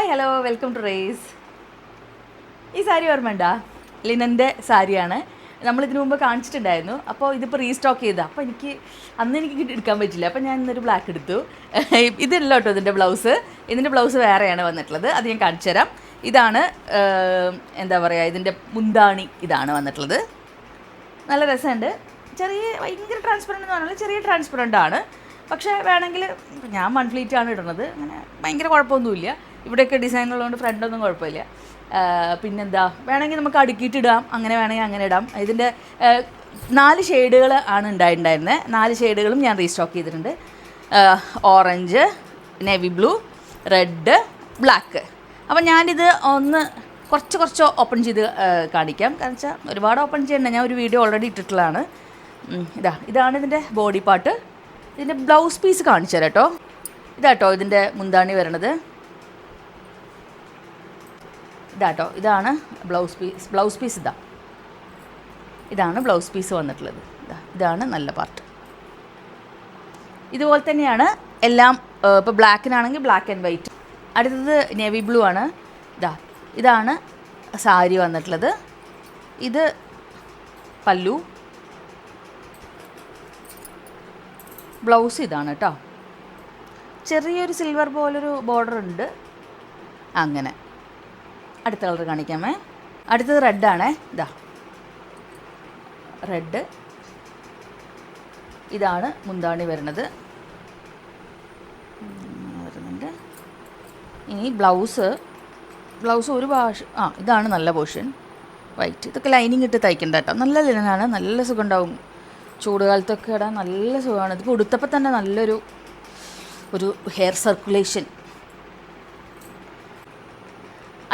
Hi hello welcome to Race. ഈ സാരി ഓർമ്മയുണ്ടോ? ലിനൻ്റെ സാരിയാണ്. നമ്മളിതിനു മുമ്പ് കാണിച്ചിട്ടുണ്ടായിരുന്നു. അപ്പോൾ ഇതിപ്പോൾ റീസ്റ്റോക്ക് ചെയ്താൽ അപ്പോൾ അന്ന് എനിക്ക് എടുക്കാൻ പറ്റില്ല. അപ്പോൾ ഞാൻ ഇന്നൊരു ബ്ലാക്ക് എടുത്തു. ഇതല്ല കേട്ടോ ഇതിൻ്റെ ബ്ലൗസ്. ഇതിൻ്റെ ബ്ലൗസ് വേറെയാണ് വന്നിട്ടുള്ളത്. അത് ഞാൻ കാണിച്ചു തരാം. ഇതാണ് എന്താ പറയുക, ഇതിൻ്റെ മുന്താണി ഇതാണ് വന്നിട്ടുള്ളത്. നല്ല രസമുണ്ട്. ഭയങ്കര ട്രാൻസ്പെറൻ്റ് എന്ന് പറഞ്ഞാൽ ചെറിയ ട്രാൻസ്പെറൻ്റ് ആണ്. പക്ഷേ വേണമെങ്കിൽ ഞാൻ മൺഫ്ലീറ്റാണ് ഇടുന്നത്. അങ്ങനെ ഭയങ്കര കുഴപ്പമൊന്നുമില്ല. ഇവിടെയൊക്കെ ഡിസൈൻ ഉള്ളതുകൊണ്ട് ഫ്രണ്ടൊന്നും കുഴപ്പമില്ല. പിന്നെന്താ, വേണമെങ്കിൽ നമുക്ക് അടുക്കിയിട്ടിടാം. അങ്ങനെ വേണമെങ്കിൽ അങ്ങനെ ഇടാം. ഇതിൻ്റെ 4 ഷെയ്ഡുകൾ ആണ് ഉണ്ടായിരുന്നത്. 4 ഷെയ്ഡുകളും ഞാൻ റീസ്റ്റോക്ക് ചെയ്തിട്ടുണ്ട്. Orange, navy blue, red, black. അപ്പം ഞാനിത് കുറച്ച് ഓപ്പൺ ചെയ്ത് കാണിക്കാം. കാരണം വെച്ചാൽ ഒരുപാട് ഓപ്പൺ ചെയ്യണ്ട. ഞാൻ ഒരു വീഡിയോ ഓൾറെഡി ഇട്ടിട്ടുള്ളതാണ്. ഇതാണ് ഇതിൻ്റെ ബോഡി പാർട്ട്. ഇതിൻ്റെ ബ്ലൗസ് പീസ് കാണിച്ചു തരാം കേട്ടോ. ഇതാട്ടോ ഇതിൻ്റെ മുന്താണി വരണത്. ഇതാട്ടോ, ഇതാണ് ബ്ലൗസ് പീസ്. ഇതാണ് ബ്ലൗസ് പീസ് വന്നിട്ടുള്ളത്. ഇതാണ് നല്ല പാർട്ട്. ഇതുപോലെ തന്നെയാണ് എല്ലാം. ഇപ്പോൾ ബ്ലാക്കിനാണെങ്കിൽ ബ്ലാക്ക് ആൻഡ് വൈറ്റ്. അടുത്തത് നേവി ബ്ലൂ ആണ്. ഇതാണ് സാരി വന്നിട്ടുള്ളത്. ഇത് പല്ലു. ബ്ലൗസ് ഇതാണ് കേട്ടോ. ചെറിയൊരു സിൽവർ പോലൊരു ബോർഡർ ഉണ്ട്. അങ്ങനെ അടുത്ത കളർ കാണിക്കാമേ. അടുത്തത് റെഡാണേ. റെഡ്. ഇതാണ് മുന്താണി വരുന്നത്. ഇനി ബ്ലൗസ് ഒരു ഇതാണ് നല്ല പോർഷൻ. വൈറ്റ്. ഇതൊക്കെ ലൈനിങ് ഇട്ട് തയ്ക്കണ്ട കേട്ടോ. നല്ല ലിനനാണ്. നല്ല സുഖം ഉണ്ടാവും. ചൂടുകാലത്തൊക്കെ ഇടാൻ നല്ല സുഖമാണ്. ഇതിപ്പോൾ ഉടുത്തപ്പോൾ തന്നെ നല്ലൊരു ഹെയർ സർക്കുലേഷൻ.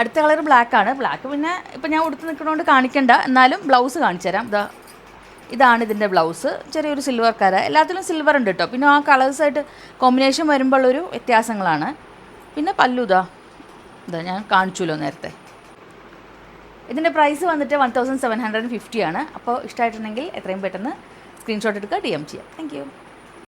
അടുത്ത കളർ ബ്ലാക്കാണ്. ബ്ലാക്ക് പിന്നെ ഇപ്പം ഞാൻ ഉടുത്ത് നിൽക്കുന്നതുകൊണ്ട് കാണിക്കണ്ട. എന്നാലും ബ്ലൗസ് കാണിച്ചു തരാം. ഇതാണ് ഇതിൻ്റെ ബ്ലൗസ്. ചെറിയൊരു സിൽവർ കര. എല്ലാത്തിലും സിൽവർ ഉണ്ട് കേട്ടോ. പിന്നെ ആ കളേഴ്സായിട്ട് കോമ്പിനേഷൻ വരുമ്പോഴൊരു വ്യത്യാസങ്ങളാണ്. പിന്നെ പല്ലു ഞാൻ കാണിച്ചുല്ലോ നേരത്തെ. ഇതിൻ്റെ പ്രൈസ് വന്നിട്ട് 1750 ആണ്. അപ്പോൾ ഇഷ്ടമായിട്ടുണ്ടെങ്കിൽ എത്രയും പെട്ടെന്ന് സ്ക്രീൻഷോട്ട് എടുക്കുക, DM ചെയ്യാം. Thank you.